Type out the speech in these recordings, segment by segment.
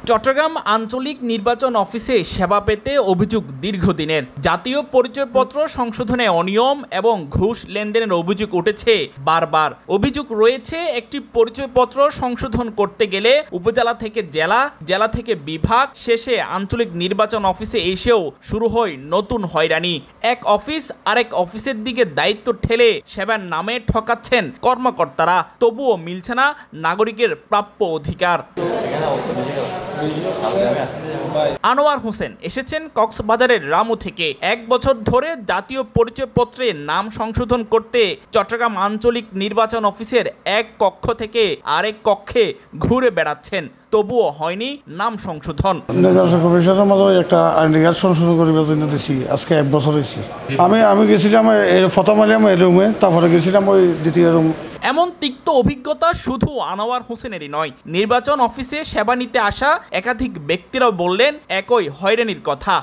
চট্টগ্রাম আঞ্চলিক নির্বাচন অফিসে সেবা পেতে অভিযোগ দীর্ঘদিনের। জাতীয় পরিচয়পত্র সংশোধনে অনিয়ম এবং ঘুষ লেনদেনের অভিযোগ উঠেছে বারবার। অভিযোগ রয়েছে একটি পরিচয়পত্র সংশোধন করতে গেলে উপজেলা থেকে জেলা, জেলা থেকে বিভাগ, শেষে আঞ্চলিক নির্বাচন অফিসে এসেও শুরু হয় নতুন হয়রানি। এক অফিস আরেক অফিসের দিকে দায়িত্ব ঠেলে সেবার নামে ঠকাচ্ছেন কর্মকর্তারা, তবুও মিলছে না নাগরিকের প্রাপ্য অধিকার। আনোয়ার হোসেন এসেছেন কক্সবাজারের রামু থেকে। 1 বছর ধরে জাতীয় পরিচয়পত্রে নাম সংশোধন করতে চট্টগ্রাম আঞ্চলিক নির্বাচন অফিসের এক কক্ষ থেকে আরেক কক্ষে ঘুরে বেড়াচ্ছেন, তবুও হয়নি নাম সংশোধন। নির্বাচন কমিশনের মধ্যে একটা আইডি কার্ড সংশোধন করিবার জন্য দিছি, আজকে 1 বছর হয়েছি। আমি গেছিলাম প্রথম এলাম এই রুমে, তারপরে গেছিলাম ওই দ্বিতীয় রুম। এমন তিক্ত অভিজ্ঞতা শুধু আনোয়ার হোসেনেরই নয়, নির্বাচন অফিসে সেবা নিতে আসা একাধিক ব্যক্তিরাও বললেন একই হয়রানির কথা।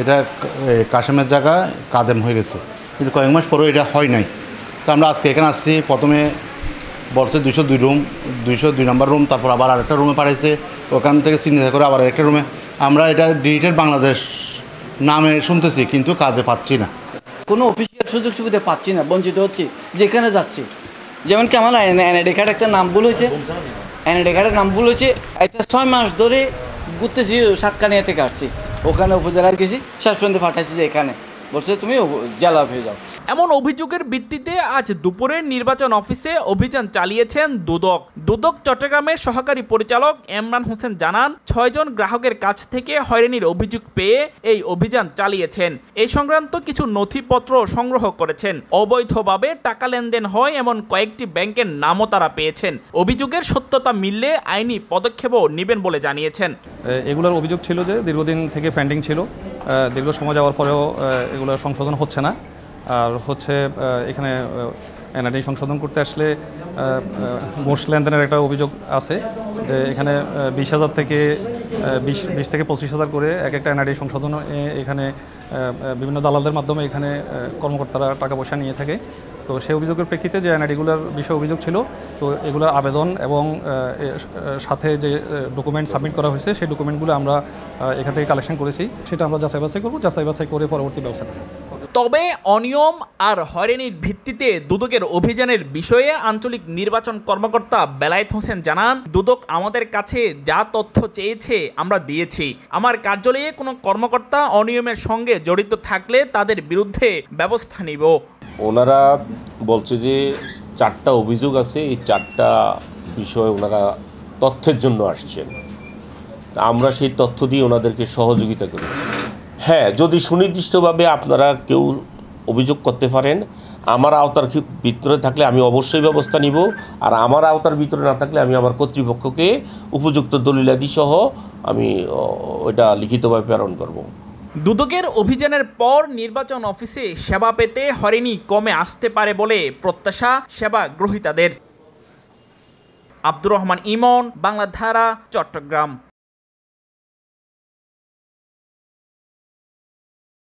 এটা কাশেমের জায়গায় কাদেম হয়ে গেছে, কিন্তু কয়েক মাস পরেও এটা হয় নাই। তো আমরা আজকে এখানে আসছি, প্রথমে বলছে 202 রুম, 202 নম্বর রুম, তারপর আবার আরেকটা রুমে পাঠাইছে, ওখান থেকে চিহ্নিত করে আবার আরেকটা রুমে। আমরা এটা ডিজিটাল বাংলাদেশ নামে শুনতেছি, কিন্তু কাজে পাচ্ছি না, কোনো অফিসিয়াল সুযোগ সুবিধা পাচ্ছি না, বঞ্চিত হচ্ছি যেখানে যাচ্ছি। যেমন কি আমার এনআইডি কার্ড একটা নাম ভুল হয়েছে, এনআইডি কার্ডের নাম ভুল হয়েছে, এটা 6 মাস ধরে ঘুরতেছি, সাতকানিয়া থেকে আসছি, ওখানে উপজেলার গেছি, শেষ পর্যন্ত পাঠাইছি যে এখানে বলছে তুমি জেলা হয়ে যাও। এমন অভিযোগের ভিত্তিতে আজ দুপুরে নির্বাচন অফিসে অভিযান চালিয়েছেন দুদক চট্টগ্রামের সহকারী পরিচালক ইমরান হোসেন জানান, 6 জন গ্রাহকের কাছ থেকে হয়রানির অভিযোগ পেয়ে এই অভিযান চালিয়েছেন। এই সংক্রান্ত কিছু নথিপত্র সংগ্রহ করেছেন। অবৈধভাবে টাকা লেনদেন হয় এমন কয়েকটি ব্যাংকের নামও তারা পেয়েছেন। অভিযোগের সত্যতা মিললে আইনি পদক্ষেপও নেবেন বলে জানিয়েছেন। এগুলোর অভিযোগ ছিল যে দীর্ঘদিন থেকে পেন্ডিং ছিল, দীর্ঘ সময় যাওয়ার পরেও এগুলো সংশোধন হচ্ছে না। আর হচ্ছে এখানে এনআইডি সংশোধন করতে আসলে ঘুষ লেনদেনের একটা অভিযোগ আছে, যে এখানে 20,000 থেকে 20 থেকে 25,000 করে এক একটা এনআইডি সংশোধন এখানে বিভিন্ন দালালদের মাধ্যমে এখানে কর্মকর্তারা টাকা পয়সা নিয়ে থাকে। তো সেই অভিযোগের প্রেক্ষিতে যে এনআইডিগুলোর বিষয়ে অভিযোগ ছিল, তো এগুলোর আবেদন এবং সাথে যে ডকুমেন্ট সাবমিট করা হয়েছে সেই ডকুমেন্টগুলো আমরা এখান থেকে কালেকশন করেছি, সেটা আমরা যাচাই বাছাই করব, যাচাই বাছাই করে পরবর্তী ব্যবস্থা নেব। তবে অনিয়ম আর হয়রানির ভিত্তিতে দুদকের অভিযানের বিষয়ে আঞ্চলিক নির্বাচন কর্মকর্তা বেলায়েত হোসেন জানান, দুদক আমাদের কাছে যা তথ্য চেয়েছে আমরা দিয়েছি। আমার কার্যালয়ে কোনো কর্মকর্তা অনিয়মের সঙ্গে জড়িত থাকলে তাদের বিরুদ্ধে ব্যবস্থা নিব। ওনারা বলছে যে 4টা অভিযোগ আছে, এই 4টা বিষয়ে ওনারা তথ্যের জন্য আসছেন। আমরা সেই তথ্য দিয়ে ওনাদেরকে সহযোগিতা করেছি। হ্যাঁ, যদি সুনির্দিষ্টভাবে আপনারা কেউ অভিযোগ করতে পারেন, আমার আওতার ভিতরে থাকলে আমি অবশ্যই ব্যবস্থা নিব, আর আমার আওতার ভিতরে না থাকলে আমি আমার কর্তৃপক্ষকে উপযুক্ত দলিলাদি সহ আমি ওইটা লিখিতভাবে প্রেরণ করব। দুদকের অভিযানের পর নির্বাচন অফিসে সেবা পেতে হয়রানি কমে আসতে পারে বলে প্রত্যাশা সেবা গ্রহীতাদের। আব্দুর রহমান ইমন, বাংলাধারা, চট্টগ্রাম।